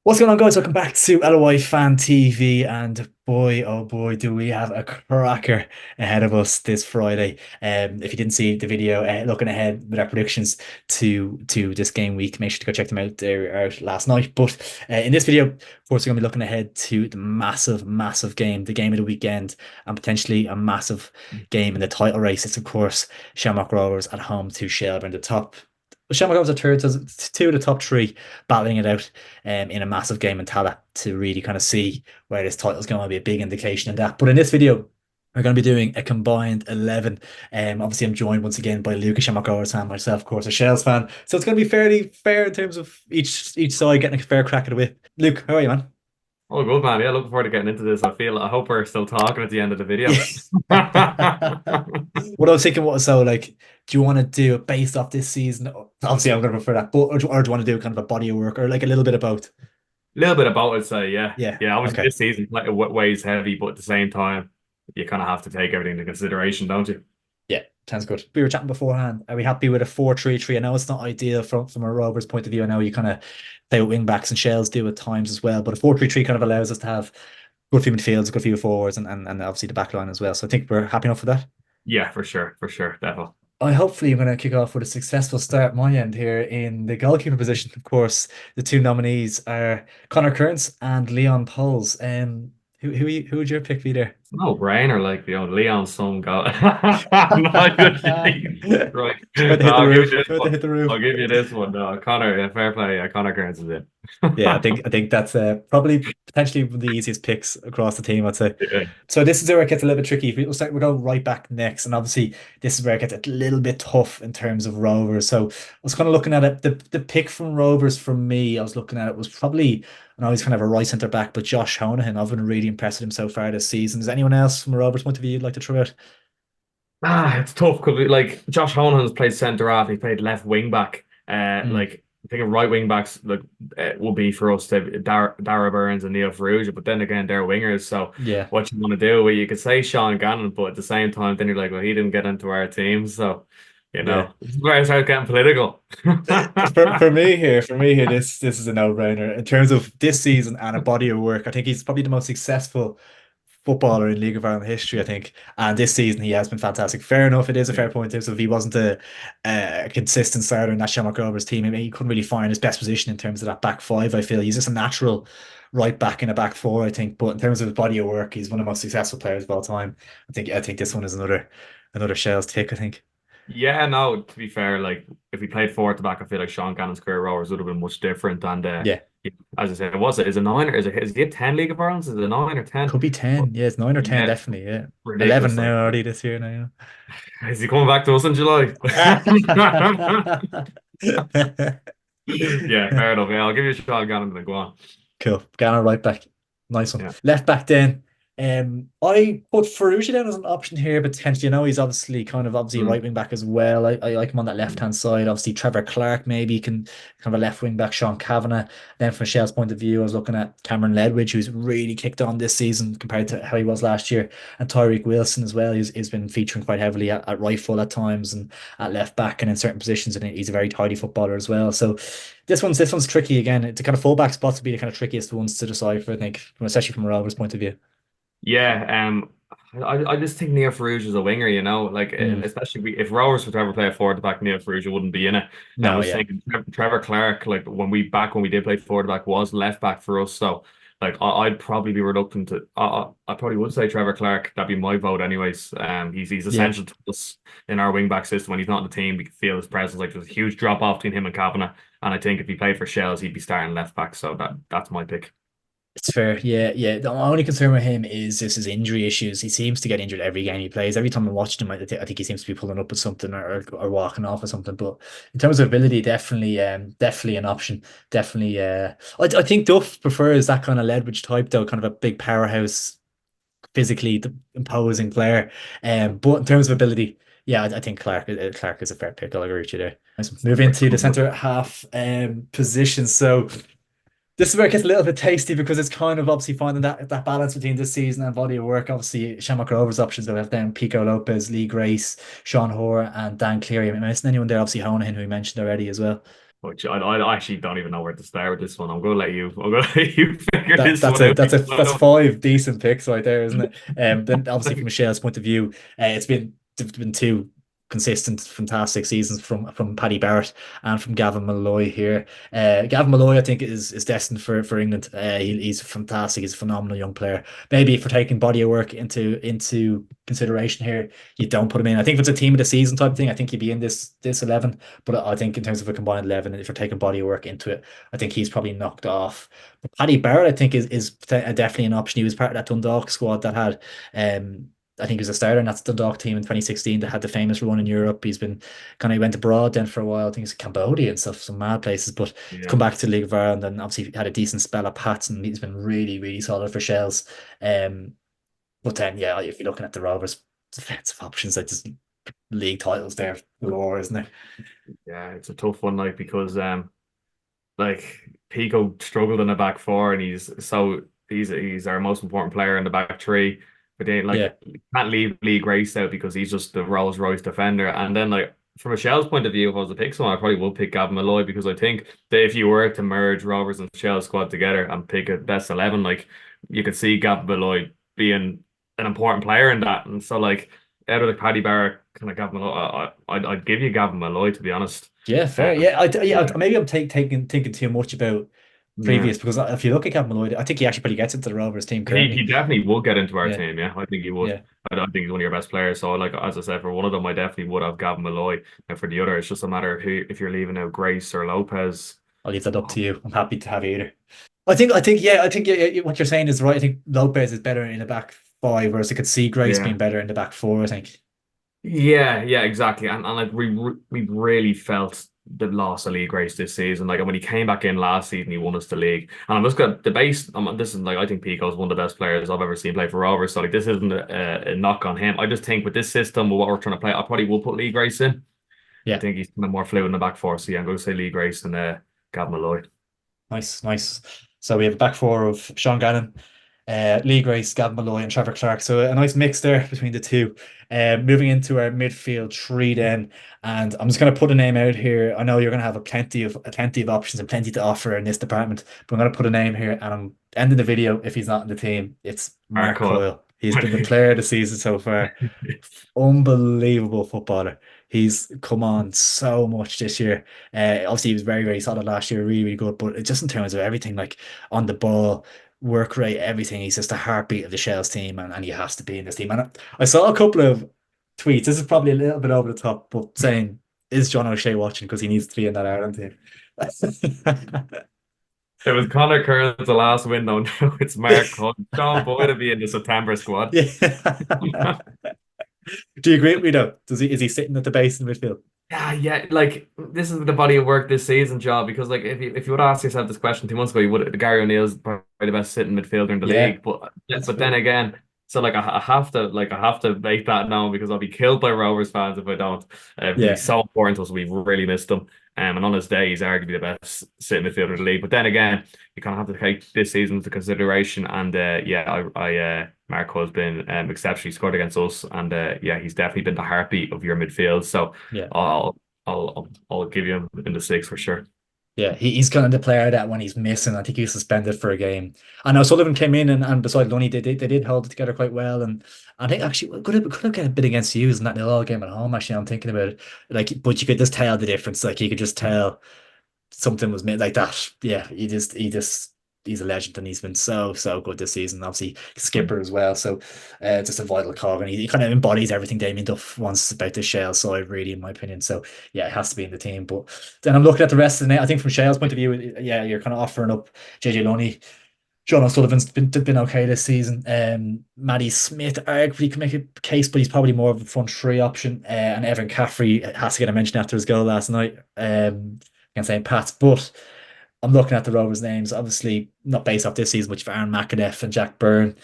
What's going on, guys? Welcome back to LOI Fan TV. And boy, oh boy, do we have a cracker ahead of us this Friday. If you didn't see the video, looking ahead with our predictions to this game week, make sure to go check them out. They're out last night. But in this video, of course, we're going to be looking ahead to the massive, massive game, the game of the weekend, and potentially a massive game in the title race. It's, of course, Shamrock Rovers at home to Shelbourne, the top. Shamrock was a third, so it's two of the top three battling it out in a massive game in Tala to really kind of see where this title is going to be a big indication of that. But in this video, we're going to be doing a combined 11. Obviously, I'm joined once again by Lucas Shamrock Rovers fan, myself, of course, a Shells fan. So it's going to be fairly fair in terms of each side getting a fair crack at the whip. Luke, how are you, man? Oh, good man. Yeah, looking forward to getting into this. I hope we're still talking at the end of the video. What I was thinking was, so like, do you want to do it based off this season? Obviously, I'm going to prefer that, but or do you want to do kind of a body of work or like a little bit of both? A little bit about it, so yeah. Yeah. Yeah, obviously Okay. this season weighs heavy, but at the same time, you kind of have to take everything into consideration, don't you? Yeah, sounds good. We were chatting beforehand. Are we happy with a 4-3-3? I know it's not ideal from a Rovers point of view. I know you kind of play with wing backs and shells do at times as well, but a 4-3-3 kind of allows us to have good few midfields, good few forwards, and obviously the back line as well. So I think we're happy enough with that. Yeah, for sure, definitely. I hopefully I'm going to kick off with a successful start my end here in the goalkeeper position. Of course, the two nominees are Connor Kearns and Leon Poles. Who would your pick be there? No brainer, like Leon's son go. Not good. Right. Tried to No, hit the I'll give you roof. this Tried to one. hit the roof. I'll give you this one. No, Connor, yeah, fair play. Yeah, Connor Kearns is it. Yeah, I think that's probably potentially one of the easiest picks across the team, I'd say. Yeah. So this is where it gets a little bit tricky. We'll go right back next, and obviously this is where it gets a little bit tough in terms of Rovers. So I was kind of looking at it. The pick from Rovers from me, I was looking at it was probably, I know he's kind of a right centre back, but Josh Honahan. I've been really impressed with him so far this season. Is anyone else from a Rovers point of view you'd like to throw out? It's tough because like Josh Honahan's played centre half, he played left wing back. Mm, Like I think of right wing backs like will be for us to Dara Burns and Neil Ferrugia, but then again they're wingers. So yeah. what you want to do? Well, you could say Sean Gannon, but at the same time, then you're like, well, he didn't get into our team, so Yeah. this is where I start getting political. For me here, this is a no-brainer in terms of this season and a body of work. I think he's probably the most successful footballer in League of Ireland history, I think. And this season he has been fantastic. Fair enough, it is a Yeah. fair point. So if he wasn't a consistent starter in that Shamrock Rovers team, I mean, he couldn't really find his best position in terms of that back five. I feel he's just a natural right back in a back four, I think. But in terms of his body of work, he's one of the most successful players of all time. I think this one is another Shell's tick, I think. Yeah, no, to be fair, like if we played forward to back, I feel like Sean Cannon's career Rovers would have been much different. And Yeah. yeah, as I said, is it nine or is he a 10 League of Ireland? Is it nine or 10? Could be 10. Yeah, it's 9 or 10, Yeah, definitely. Yeah. 11 ridiculous. Like, now already this year now. is he coming back to us in July? Yeah, fair enough. Yeah, I'll give you a shot, Gannon, then go on. Cool. Ghana right back. Nice one. Yeah. Left back then. I put Ferrugia down as an option here, potentially. I know he's obviously Mm. right wing back as well. I like him on that left hand side. Obviously, Trevor Clark maybe can kind of a left wing back. Sean Kavanagh. Then from Michelle's point of view, I was looking at Cameron Ledwidge, who's really kicked on this season compared to how he was last year, and Tyreek Wilson as well. He's been featuring quite heavily at right full at times and at left back and in certain positions, and he's a very tidy footballer as well. So this one's tricky again. The kind of fullback spots would be the kind of trickiest ones to decide for, I think, especially from a Rovers point of view. Yeah, I just think Neil Ferrugia is a winger, like Mm. especially if Rovers were to ever play a forward back, Neil Ferrugia wouldn't be in it. And I No, was yeah. thinking Trevor Clark, like when we did play forward back, was left back for us. So like I'd probably be reluctant to. I probably would say Trevor Clark. That'd be my vote, anyways. He's Yeah. essential to us in our wing back system. When he's not in the team, we can feel his presence. Like there's a huge drop off between him and Kavanagh, and I think if he played for Shells, he'd be starting left back. So that's my pick. It's fair. Yeah, yeah. The only concern with him is just his injury issues. He seems to get injured every game he plays. Every time I watched him, I think he seems to be pulling up with something or walking off or something. But in terms of ability, definitely an option. Definitely, I think Duff prefers that kind of Ledwidge type though, kind of a big powerhouse, physically imposing player. But in terms of ability, yeah, I think Clark is a fair pick. I'll agree with you there. Nice. Move into the centre half position. So. This is where it gets a little bit tasty because it's kind of obviously finding that balance between this season and body of work. Obviously, Shamrock Rovers options that we have then Pico Lopez, Lee Grace, Sean Hoare, and Dan Cleary. Am I missing anyone there? Obviously, Honahan, who we mentioned already as well. which I actually don't even know where to start with this one. I'm gonna let you. I'm gonna let you figure That this that's one a out that's a because I that's don't. five decent picks right there, isn't it? Then obviously from Michelle's point of view, it's been two consistent, fantastic seasons from Paddy Barrett and from Gavin Malloy here. Gavin Malloy, I think, is destined for England. He's fantastic. He's a phenomenal young player. Maybe if we're taking body of work into consideration here, you don't put him in. I think if it's a team of the season type thing, I think he'd be in this 11. But I think in terms of a combined 11, if you're taking body of work into it, I think he's probably knocked off. But Paddy Barrett, I think, is definitely an option. He was part of that Dundalk squad that had, I think he was a starter in that Dundalk team in 2016 that had the famous run in Europe. He went abroad then for a while. I think he's Cambodia and stuff, some mad places. But he's Yeah, come back to League of Ireland and obviously had a decent spell at Pats and he's been really, really solid for Shells. Um, but then, yeah, if you're looking at the Rovers defensive options, like just league titles there galore, isn't there? yeah, it's a tough one, like because like Pico struggled in the back four, and he's our most important player in the back three. But then Yeah, like you can't leave Lee Grace out because he's just the Rolls Royce defender. And then like from a Shell's point of view, if I was to pick someone, I probably would pick Gavin Malloy because I think that if you were to merge Rovers and Shell squad together and pick a best 11, like you could see Gavin Malloy being an important player in that. And so like out of the Paddy Barrett kind of Gavin Malloy, I'd give you Gavin Malloy to be honest. yeah, fair. Um, Yeah, yeah. maybe I'm taking thinking too much about Yeah. previous because if you look at Gavin Malloy, I think he actually probably gets into the Rovers team He currently. definitely would get into our Yeah, team. Yeah, I think he would. yeah. I think he's one of your best players. So, like as I said, for one of them, I definitely would have Gavin Malloy, and for the other, it's just a matter of who if you're leaving out Grace or Lopez. I'll leave that up Oh, to you. I'm happy to have either. I think what you're saying is right. I think Lopez is better in the back five, whereas I could see Grace being yeah, better in the back four. I think. yeah, exactly. And like we really felt the loss of League Grace this season. Like when he came back in last season, he won us the league. And I'm just got the base. This is like I think Pico's one of the best players I've ever seen play for Rovers. So like this isn't a knock on him. I just think with this system, with what we're trying to play, I probably will put League Grace in. I Yeah. think he's kind of more fluid in the back four. So yeah, I'm going to say Lee Grace and Gavin Malloy. Nice, nice. So we have a back four of Sean Gannon, Lee Grace, Gavin Malloy, and Trevor Clark. So a nice mix there between the two. Moving into our midfield three then, and I'm just going to put a name out here. I know you're going to have a plenty of options and plenty to offer in this department, but I'm going to put a name here, and I'm ending the video if he's not in the team. It's Mark Mark Coyle. Coyle. He's been the player of the season so far. Unbelievable footballer. He's come on so much this year. Obviously, he was very, very solid last year, really, really good. But just in terms of everything, like on the ball, work rate, everything, he's just a heartbeat of the Shells team, and he has to be in this team. And I saw a couple of tweets. This is probably a little bit over the top, but saying, "Is John O'Shea watching? Because he needs to be in that Ireland team." It was Connor Kearns the last window. Now it's Mark Coyle. Sean Boyd to be in the September squad. Yeah. Do you agree with me though? Is he sitting at the base in the midfield? Yeah, yeah. Like this is the body of work this season, job. Because like if you would ask yourself this question 2 months ago, you would Gary O'Neill's probably the best sitting midfielder in the Yeah, league. But yeah, that's but then fair. again, so like I have to make that known because I'll be killed by Rovers fans if I don't. Because Yeah, he's so important to us. We've really missed him. And on his day, he's arguably the best sitting midfielder in the league. But then again, you kind of have to take this season into consideration. And yeah, Marco has been exceptionally scored against us, and yeah, he's definitely been the heartbeat of your midfield. So yeah. I'll I'll give you him in the six for sure. Yeah, he's kind of the player that when he's missing, I think he's suspended for a game. I know Sullivan came in and beside Lunny, they did hold it together quite well. And I think actually could have got a bit against Hughes in that nil all game at home. Actually, I'm thinking about it. Like, but you could just tell the difference. Like, you could just tell something was made like that. Yeah, he's a legend and he's been so good this season. Obviously, skipper as well. So, just a vital cog, and he kind of embodies everything Damien Duff wants about the Shell side, really, in my opinion. So, yeah, it has to be in the team. But then I'm looking at the rest of the net. I think from Shell's point of view, yeah, you're kind of offering up JJ Loney. John O'Sullivan's been okay this season. Matty Smith arguably can make a case, but he's probably more of a front three option. And Evan Caffrey has to get a mention after his goal last night against St. Pat's. But I'm looking at the Rovers' names, obviously not based off this season, but you've Aaron McAneff and Jack Byrne.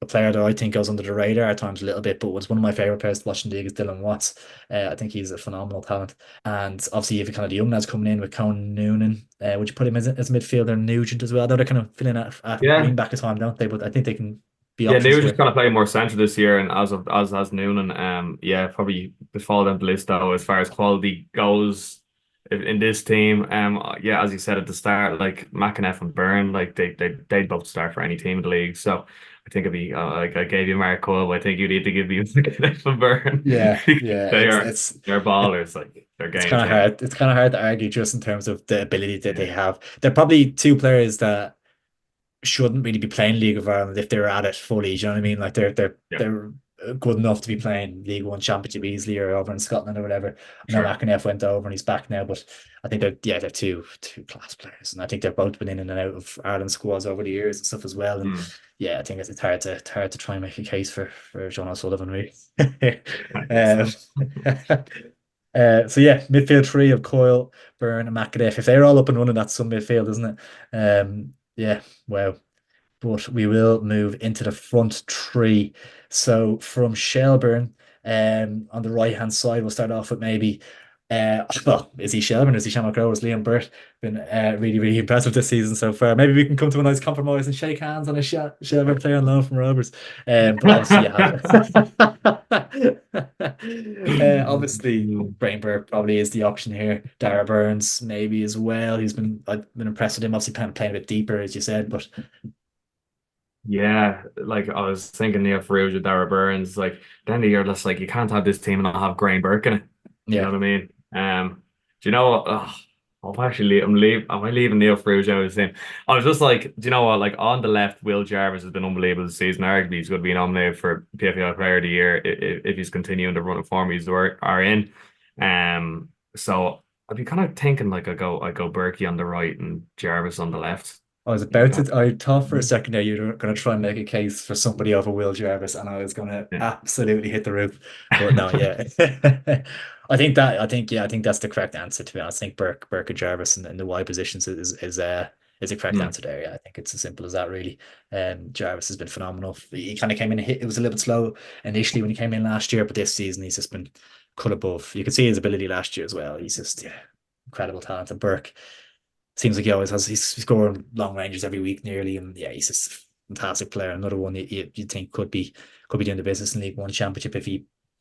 A player that I think goes under the radar at times a little bit, but was one of my favourite players to watch in the league is Dylan Watts. I think he's a phenomenal talent. And obviously, you've kind of the young lads coming in with Conan Noonan. Would you put him as a midfielder? Nugent as well. They're kind of filling at Yeah, wing back at time, don't they? But I think they can be yeah. options Nugent's for. kind of playing more central this year, and as Noonan, yeah, probably before them the list though as far as quality goes. in this team. Yeah, as you said at the start, like McAneff and Byrne, like they'd both start for any team in the league. So I think it'd be like I gave you Mark Cole, but I think you need to give me McAneff and Byrne. Yeah, yeah, They it's are it's they're ballers, like they're it's game kind of changers. hard. It's kind of hard to argue just in terms of the ability that they Yeah, have. They're probably two players that shouldn't really be playing League of Ireland if they were at it fully. Do you know what I mean? Like yeah, they're good enough to be playing League One Championship easily or over in Scotland or whatever. I know sure. McAneff went over and he's back now, but I think they're two class players, and I think they've both been in and out of Ireland squads over the years and stuff as well. And Mm, yeah, I think it's hard to try and make a case for John O'Sullivan, really. I think um, so. so yeah, midfield three of Coyle, Byrne, and McAdeth. If they're all up and running, that's some midfield, isn't it? Yeah, wow. But we will move into the front three. So from Shelbourne, on the right hand side, we'll start off with maybe well, is he Shelbourne? Is he Shamrock Rovers? Liam Burt been really, really impressive this season so far. Maybe we can come to a nice compromise and shake hands on a Shelbourne player on loan from Rovers. But obviously you have obviously Brainberg probably is the option here. Dara Burns maybe as well. I've been impressed with him. Obviously playing a bit deeper, as you said, but Yeah, like I was thinking Neil Farrugia, with Dara Burns, like then you're just like you can't have this team and not have Graham Burke in it. You know yeah. what I mean? Do you know what? I'm actually am I leaving Neil Farrugia out of the team? I was just like, do you know what? Like on the left, Will Jarvis has been unbelievable this season. Arguably, he's going to be nominated for PFL Player of the Year if he's continuing the run of form are in. So I'd be kind of thinking like I go Berkey on the right and Jarvis on the left. I was You about know? to. I thought for a second there you were going to try and make a case for somebody over Will Jarvis, and I was going to Yeah. absolutely hit the roof. But no, yeah, I think that's the correct answer. To be honest, I think Burke and Jarvis in the wide positions is a correct Hmm. answer there. Yeah, I think it's as simple as that, really. Jarvis has been phenomenal. He kind of came in and hit. It was a little bit slow initially when he came in last year, but this season he's just been cut above. You could see his ability last year as well. He's just incredible talent. And Burke seems like he always has. He's scoring long ranges every week nearly, and yeah, he's just a fantastic player. Another one you think could be doing the business in League One Championship if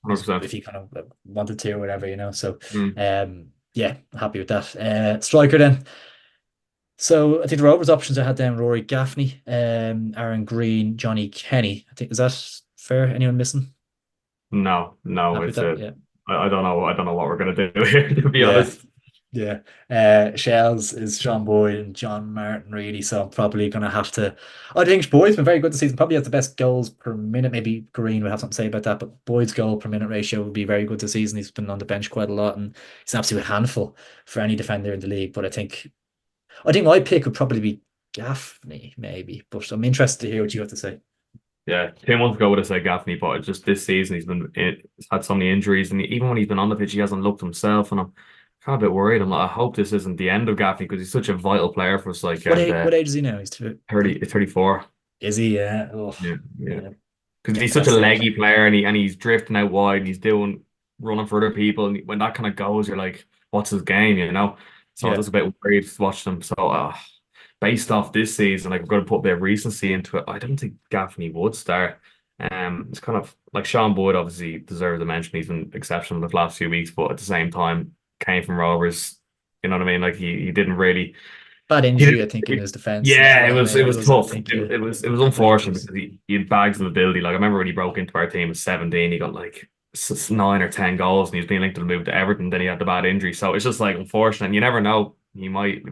100%. he kind of wanted to or whatever, you know. So Mm. yeah, happy with that. Striker then. So I think the Rovers options I had then Rory Gaffney, Aaron Green, Johnny Kenny. I think is that fair? Anyone missing? No, no, Happy with it's that? a. Yeah. I don't know. I don't know what we're gonna do here, to be Yeah. honest. Yeah. Shells is Sean Boyd and John Martin, really. So I'm probably going to have to. I think Boyd's been very good this season. Probably has the best goals per minute. Maybe Green would have something to say about that. But Boyd's goal per minute ratio will be very good this season. He's been on the bench quite a lot and he's an absolute handful for any defender in the league. But I think my pick would probably be Gaffney, maybe. But I'm interested to hear what you have to say. Yeah, 2 months ago would have said Gaffney, but it's just this season he's had so many injuries, and even when he's been on the pitch, he hasn't looked himself, and I'm kind of a bit worried. I'm like, I hope this isn't the end of Gaffney because he's such a vital player for us. Like, and What age is he now? He's 34. is he? Yeah. Oh, Yeah, yeah. yeah. Because Getting he's to such that a stage. leggy player, and he's drifting out wide, and he's doing running for other people, and when that kind of goes, you're like, what's his game, you know? So I was Yeah. just a bit worried watching him. So based off this season, like we're going to put a bit of recency into it. I don't think Gaffney would start. It's kind of like Sean Boyd obviously deserves a mention. He's been exceptional the last few weeks, but at the same time, came from Rovers. You know what I mean? Like he didn't really Bad he injury, I didn't think, in his defense as yeah, well. it Maybe was wasn't. I tough. think yeah, It was couple of unfortunate injuries. because he had bags of ability. Like I remember when he broke into our team at 17, he got like 9 or 10 goals, and he was being linked to the move to Everton. Then he had the bad injury, so it's just like unfortunate. And you never know. He might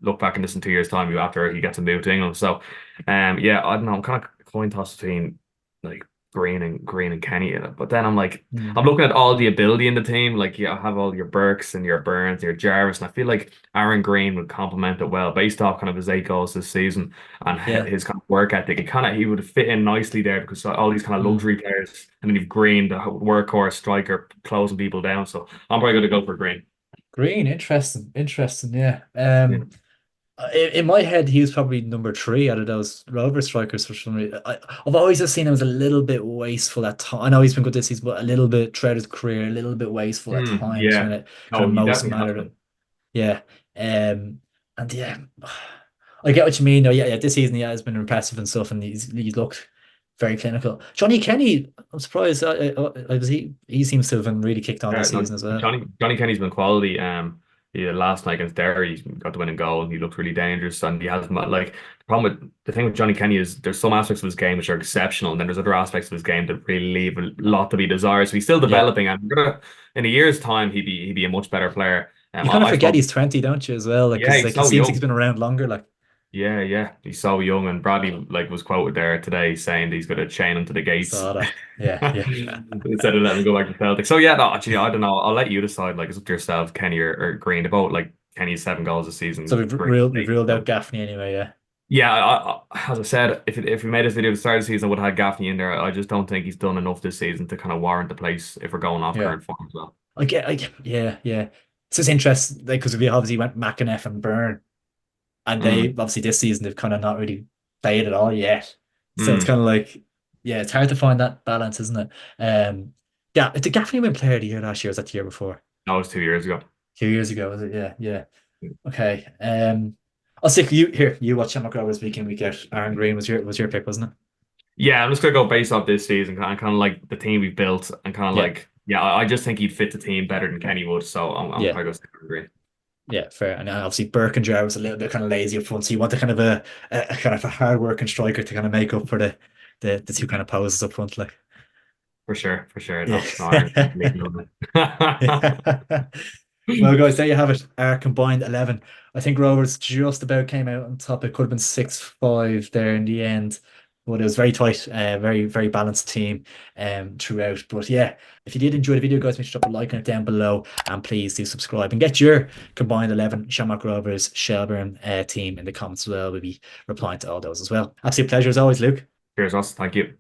look back in this in 2 years' time after he gets a move to England. So, yeah, I don't know. I'm kind of coin toss between like Green and Kenny. But then I'm like, Mm. I'm looking at all the ability in the team. Like you have all your Burks and your Burns, your Jarvis, and I feel like Aaron Green would complement it well based off kind of his 8 goals this season and Yeah. his kind of work ethic. He would fit in nicely there because all these kind of Mm. luxury players, and then you've Green, the workhorse striker, closing people down. So I'm probably going to go for Green. Green, interesting, interesting. Yeah. Yeah. In my head, he was probably number three out of those Rover strikers for some reason. I've always just seen him as a little bit wasteful at times. I know he's been good this season, but a little bit throughout his career, a little bit wasteful at times when Yeah. it kind Oh, of he most definitely has mattered. been. Yeah. And yeah, I get what you mean. No, yeah, yeah. This season, yeah, has been impressive and stuff, and he's looked very clinical. Johnny Kenny, I'm surprised. He seems to have been really kicked on Yeah, this no, season as well. Johnny Kenny's been quality. Yeah, last night against Derry, he got the winning goal and he looked really dangerous. And he has like the problem with the thing with Johnny Kenny is there's some aspects of his game which are exceptional, and then there's other aspects of his game that really leave a lot to be desired. So he's still Yeah. developing, and in a year's time he'd be a much better player. You kind of I forget spoke. he's 20, don't you, as well? Like, Yeah, because he's like it so seems like he's young. been around longer. Like, Yeah, yeah, he's so young. And Bradley like was quoted there today saying that he's going to chain him to the I gates saw that. Yeah, yeah. instead of letting him go back to Celtic. So yeah, no, actually, I don't know. I'll let you decide. Like, it's up to yourself, Kenny or Green. They're both like Kenny's 7 goals a So season. we've Green, ruled out Gaffney anyway. Yeah, yeah, as I said, if we made this video at the start of the season, I would have had Gaffney in there. I just don't think he's done enough this season to kind of warrant the place if we're going off yeah. current form as well. Yeah, yeah. It's just interesting, like, because we obviously went McAneff and Byrne, and they Mm, obviously this season they've kind of not really played at all yet. So it's mm. kind of like, yeah, it's hard to find that balance, isn't it? Yeah. Did Gaffney win Player of the Year last year? Or was that the year before? That was 2 years ago. 2 years ago, was it? Yeah, yeah. Okay. I'll stick you here. You watch Shamrock Rovers week in, week out. Aaron Green was your pick, wasn't it? Yeah, I'm just gonna go based off this season and kind of like the team we've built and kind of Yeah, like yeah, I just think he'd fit the team better than Kenny would. So I'm yeah, probably going to stick with Green. yeah. Fair. And obviously Burke and Jar was a little bit kind of lazy up front, so you want a kind of a kind of a hard working striker to kind of make up for the two kind of poses up front, like. For sure, for sure. Yeah. No, no, I completely love it. Well, guys, there you have it. Our combined 11. I think Rovers just about came out on top. It could have been 6-5 there in the end, but it was very tight, very, very balanced team throughout. But yeah, if you did enjoy the video, guys, make sure to drop a like on it down below, and please do subscribe and get your combined 11 Shamrock Rovers Shelbourne team in the comments as well. We'll be replying to all those as well. Absolute pleasure as always, Luke. Cheers, Ross. Thank you.